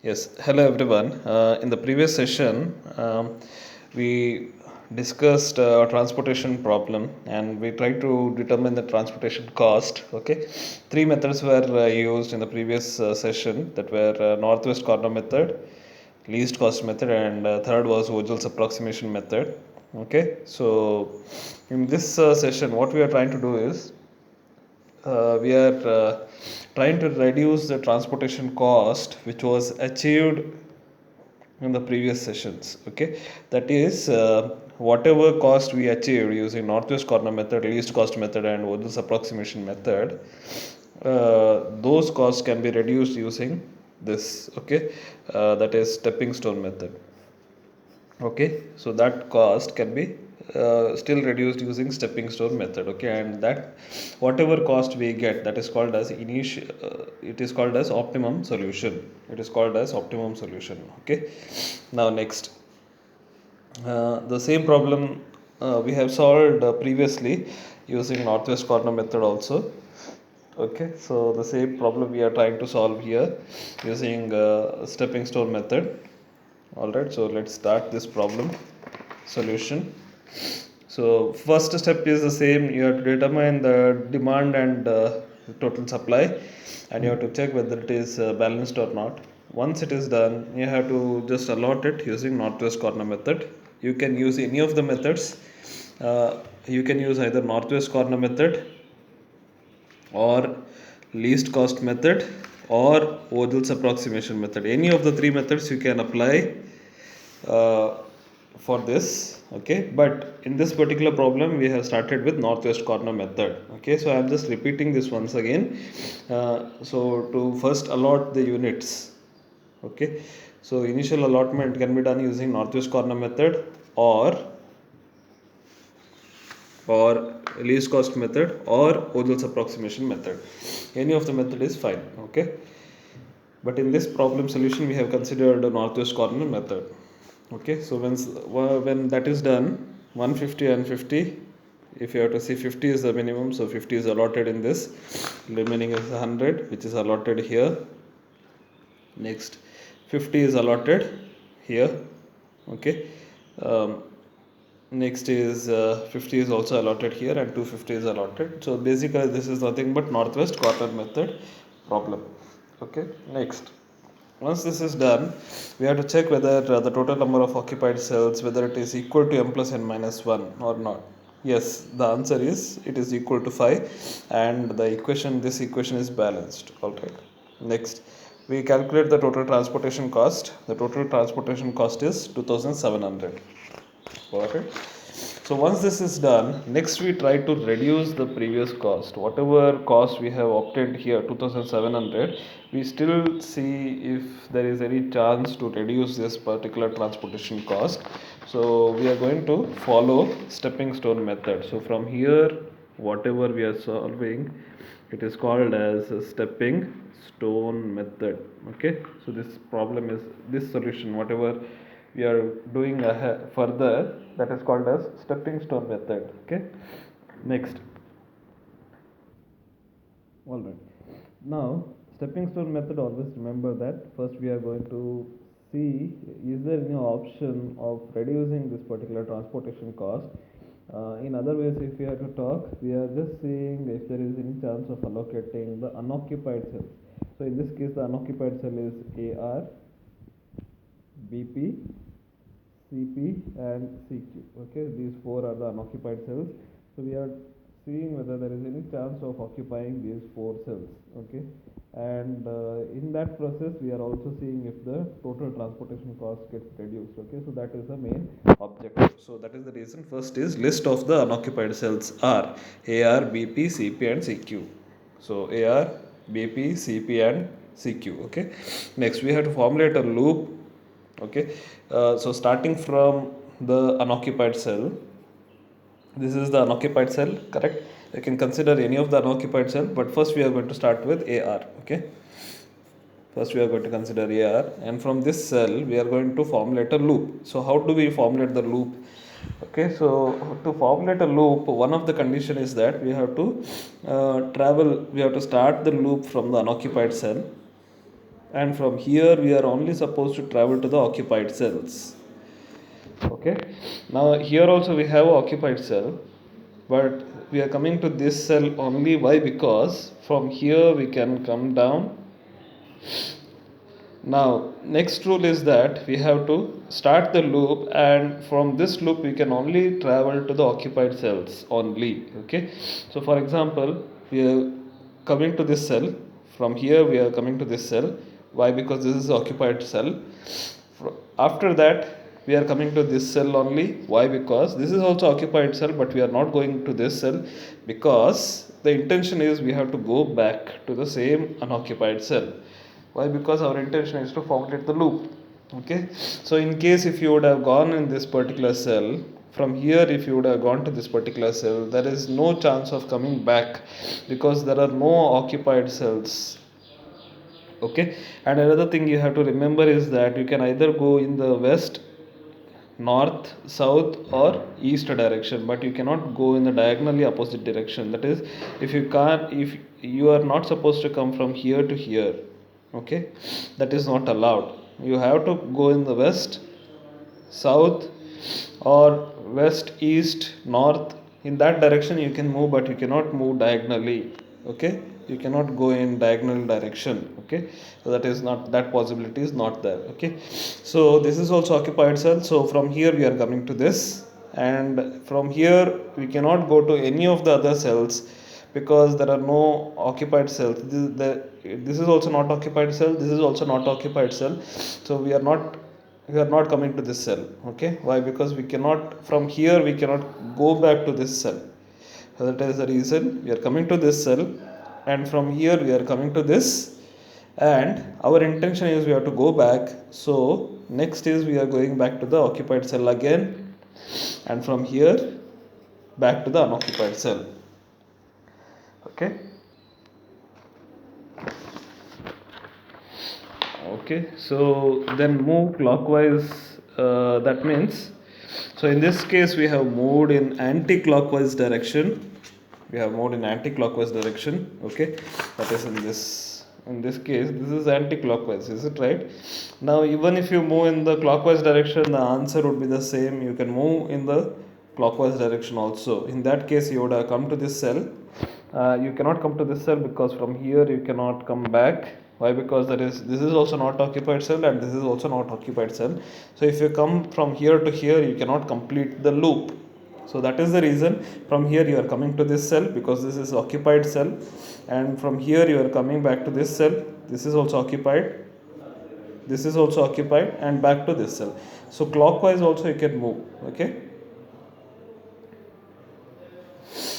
Yes, hello everyone. In the previous session, we discussed transportation problem and we tried to determine the transportation cost. Okay, three methods were used in the previous session that were northwest corner method, least cost method, and third was Vogel's approximation method. Okay, so in this session, what we are trying to do is we are trying to reduce the transportation cost which was achieved in the previous sessions. Okay, that is whatever cost we achieved using northwest corner method, least cost method, and Vogel's approximation method, those costs can be reduced using this. Okay, that is stepping stone method. Okay, so that cost can be still reduced using stepping stone method. Okay, and that whatever cost we get, that is called as initial, it is called as optimum solution. It is called as optimum solution. Okay, now next, the same problem we have solved previously using northwest corner method also. Okay, so the same problem we are trying to solve here using stepping stone method. Alright, so let's start this problem solution. So first step is the same. You have to determine the demand and total supply, and you have to check whether it is balanced or not. Once it is done, you have to just allot it using northwest corner method. You can use any of the methods. You can use either northwest corner method or least cost method or Vogel's approximation method. Any of the three methods you can apply uh, for this. Okay, but in this particular problem we have started with northwest corner method. Okay, so I am just repeating this once again. So to first allot the units. Okay, so initial allotment can be done using northwest corner method or least cost method or Vogel's approximation method. Any of the method is fine. Okay, but in this problem solution we have considered a northwest corner method. Okay, so when that is done, 150 and 50, if you have to see, 50 is the minimum, so 50 is allotted in this, remaining is 100 which is allotted here. Next, 50 is allotted here. Okay, um, next is 50 is also allotted here and 250 is allotted. So basically this is nothing but northwest corner method problem. Okay, next, once this is done, we have to check whether the total number of occupied cells, whether it is equal to m plus n minus 1 or not. Yes, the answer is it is equal to 5 and the equation, this equation is balanced. Alright. Next, we calculate the total transportation cost. The total transportation cost is 2700. Alright. So once this is done, next we try to reduce the previous cost. Whatever cost we have obtained here, 2700, we still see if there is any chance to reduce this particular transportation cost. So we are going to follow stepping stone method. So from here, whatever we are solving, it is called as a stepping stone method. Okay, so this problem is, this solution, whatever we are doing further, that is called as stepping stone method. Okay, next, all right, now stepping stone method, always remember that first we are going to see is there any option of reducing this particular transportation cost. In other ways, if we have to talk, we are just seeing if there is any chance of allocating the unoccupied cells. So in this case the unoccupied cell is AR, BP, CP and CQ. Okay, these four are the unoccupied cells. So we are seeing whether there is any chance of occupying these four cells. Okay, and in that process we are also seeing if the total transportation cost gets reduced. Okay, so that is the main objective. So that is the reason first is list of the unoccupied cells are AR, BP, CP and CQ. So AR, BP, CP and CQ. Okay, next we have to formulate a loop. Okay, so starting from the unoccupied cell, this is the unoccupied cell, correct? You can consider any of the unoccupied cell, but first we are going to start with AR. Okay, first we are going to consider AR, and from this cell we are going to formulate a loop. So how do we formulate the loop? Okay, so to formulate a loop, one of the condition is that we have to we have to start the loop from the unoccupied cell. and from here we are only supposed to travel to the occupied cells. Okay, now here also we have occupied cell, but we are coming to this cell only. Why? Because from here we can come down. Now next rule is that we have to start the loop, and from this loop we can only travel to the occupied cells only. Okay, so for example, we are coming to this cell. From here we are coming to this cell. Why? Because this is occupied cell. After that we are coming to this cell only. Why? Because this is also occupied cell, but we are not going to this cell, because the intention is we have to go back to the same unoccupied cell. Why? Because our intention is to formulate the loop. Okay, so in case if you would have gone in this particular cell, from here if you would have gone to this particular cell, there is no chance of coming back, because there are no occupied cells. Okay, and another thing you have to remember is that you can either go in the west, north, south or east direction, but you cannot go in the diagonally opposite direction. That is, if you are not supposed to come from here to here. Okay, that is not allowed. You have to go in the west, south, or west, east, north. In that direction you can move, but you cannot move diagonally. Okay, you cannot go in diagonal direction. Okay, so that is not, that possibility is not there. Okay, so this is also occupied cell. So from here we are coming to this, and from here we cannot go to any of the other cells, because there are no occupied cells. This is also not occupied cell, this is also not occupied cell. So we are not coming to this cell. Okay, why? Because we cannot, from here we cannot go back to this cell. So that is the reason we are coming to this cell, and from here we are coming to this, and our intention is we have to go back. So next is we are going back to the occupied cell again, and from here back to the unoccupied cell. Okay, so then move clockwise. That means, so in this case we have moved in anti-clockwise direction. Okay, that is in this case this is anti-clockwise, is it right? Now even if you move in the clockwise direction, the answer would be the same. You can move in the clockwise direction also. In that case you would have come to this cell. You cannot come to this cell, because from here you cannot come back. Why? Because this is also not occupied cell, and this is also not occupied cell. So if you come from here to here, you cannot complete the loop. So that is the reason from here you are coming to this cell, because this is occupied cell, and from here you are coming back to this cell. This is also occupied, this is also occupied, and back to this cell. So clockwise also you can move. Okay,